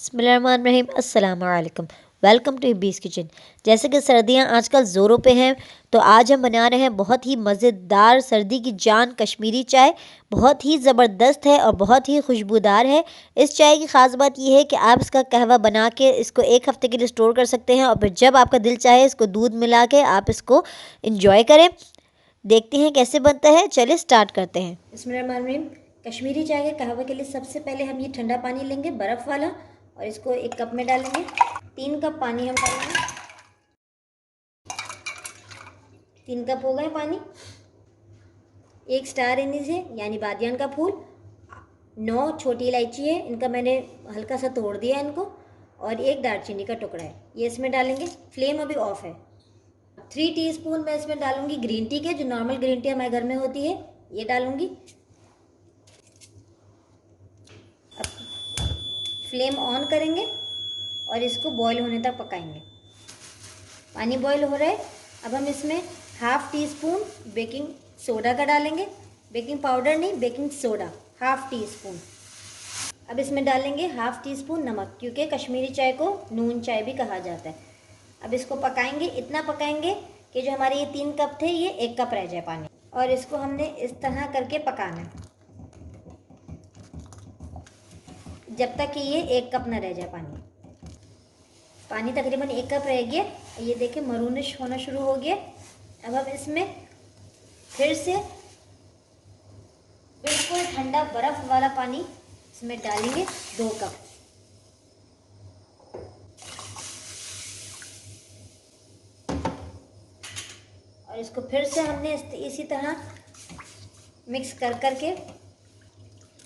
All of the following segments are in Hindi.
बिस्मिल्लाहिर्रहमानिर्रहीम। अस्सलाम वालेकुम। वेलकम टू बीस किचन। जैसे कि सर्दियां आजकल ज़ोरों पे हैं, तो आज हम बना रहे हैं बहुत ही मज़ेदार सर्दी की जान कश्मीरी चाय। बहुत ही ज़बरदस्त है और बहुत ही खुशबूदार है। इस चाय की ख़ास बात यह है कि आप इसका कहवा बना के इसको एक हफ़्ते के लिए स्टोर कर सकते हैं और फिर जब आपका दिल चाहे इसको दूध मिला के आप इसको इंजॉय करें। देखते हैं कैसे बनता है, चलिए स्टार्ट करते हैं। बिस्मिल्लाहिर्रहमानिर्रहीम। कश्मीरी चाय के कहवे के लिए सबसे पहले हम ये ठंडा पानी लेंगे, बर्फ़ वाला, और इसको एक कप में डालेंगे। 3 कप पानी हम डालेंगे। 3 कप हो गए पानी। 1 स्टार एनीज है यानी बादियान का फूल। 9 छोटी इलायची है, इनका मैंने हल्का सा तोड़ दिया इनको। और 1 दालचीनी का टुकड़ा है, ये इसमें डालेंगे। फ्लेम अभी ऑफ है। 3 टीस्पून मैं इसमें डालूंगी ग्रीन टी के, जो नॉर्मल ग्रीन टी हमारे घर में होती है, ये डालूंगी। फ्लेम ऑन करेंगे और इसको बॉईल होने तक पकाएंगे। पानी बॉईल हो रहा है। अब हम इसमें half tea spoon baking soda का डालेंगे। बेकिंग पाउडर नहीं, baking soda, half tea spoon. अब इसमें डालेंगे हाफ़ टी स्पून नमक, क्योंकि कश्मीरी चाय को नून चाय भी कहा जाता है। अब इसको पकाएंगे, इतना पकाएंगे कि जो हमारे ये 3 कप थे ये 1 कप रह जाए पानी। और इसको हमने इस तरह करके पकाना है जब तक कि ये 1 कप ना रह जाए पानी। पानी तकरीबन 1 कप रह गया। ये देखिए मरूनिश होना शुरू हो गया। अब हम इसमें फिर से बिल्कुल ठंडा बर्फ़ वाला पानी इसमें डालेंगे, 2 कप। और इसको फिर से हमने इसी तरह मिक्स कर करके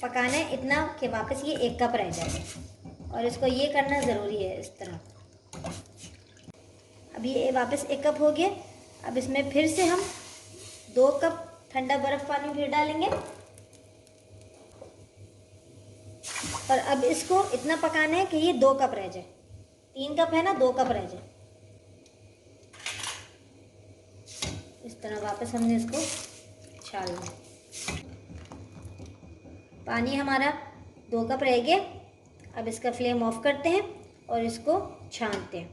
पकाना है, इतना कि वापस ये 1 कप रह जाए। और इसको ये करना ज़रूरी है इस तरह। अब ये वापस 1 कप हो गया। अब इसमें फिर से हम 2 कप ठंडा बर्फ़ पानी फिर डालेंगे। पर अब इसको इतना पकाना है कि ये 2 कप रह जाए। 3 कप है ना, 2 कप रह जाए। इस तरह वापस हमने इसको छानना। पानी हमारा 2 कप रह गया। अब इसका फ्लेम ऑफ करते हैं और इसको छानते हैं।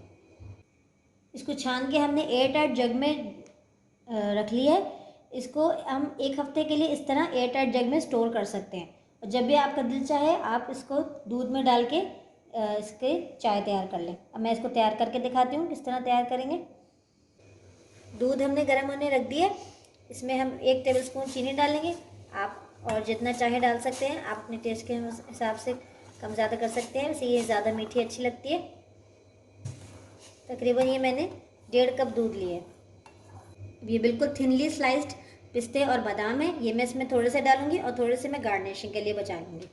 इसको छान के हमने एयर टाइट जग में रख लिया है। इसको हम 1 हफ्ते के लिए इस तरह एयर टाइट जग में स्टोर कर सकते हैं। और जब भी आपका दिल चाहे आप इसको दूध में डाल के इसके चाय तैयार कर लें। अब मैं इसको तैयार करके दिखाती हूँ किस तरह तैयार करेंगे। दूध हमने गर्म होने रख दिया। इसमें हम 1 टेबलस्पून चीनी डालेंगे। आप और जितना चाहे डाल सकते हैं, आप अपने टेस्ट के हिसाब से कम ज़्यादा कर सकते हैं। वैसे ये ज़्यादा मीठी अच्छी लगती है। तकरीबन ये मैंने 1.5 कप दूध लिया है। ये बिल्कुल थिनली स्लाइस्ड पिस्ते और बादाम है, ये मैं इसमें थोड़े से डालूंगी और थोड़े से मैं गार्निशिंग के लिए बचा लूँगी।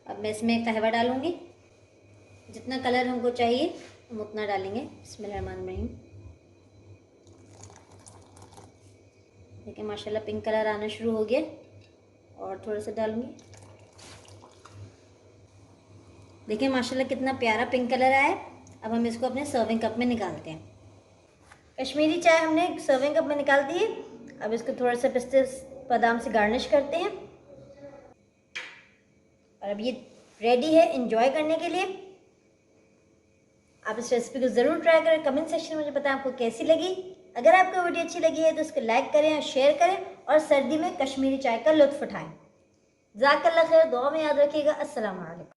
अब मैं इसमें कहवा डालूंगी। जितना कलर हमको चाहिए हम उतना डालेंगे। बिस्मिल्लाहिर्रहमानिर्रहीम। देखिए माशाल्लाह पिंक कलर आना शुरू हो गया। और थोड़ा सा डालूंगी। देखिए माशाल्लाह कितना प्यारा पिंक कलर आया है। अब हम इसको अपने सर्विंग कप में निकालते हैं। कश्मीरी चाय हमने सर्विंग कप में निकाल दी है। अब इसको थोड़ा सा पिस्ते बादाम से गार्निश करते हैं। और अब ये रेडी है एंजॉय करने के लिए। आप इस रेसिपी को ज़रूर ट्राई करें। कमेंट सेक्शन में मुझे बताएं आपको कैसी लगी। अगर आपको वीडियो अच्छी लगी है तो इसको लाइक करें और शेयर करें और सर्दी में कश्मीरी चाय का लुत्फ़ उठाएं। ज़ाकल्लाह खैर, दुआ में याद रखिएगा। अस्सलाम वालेकुम।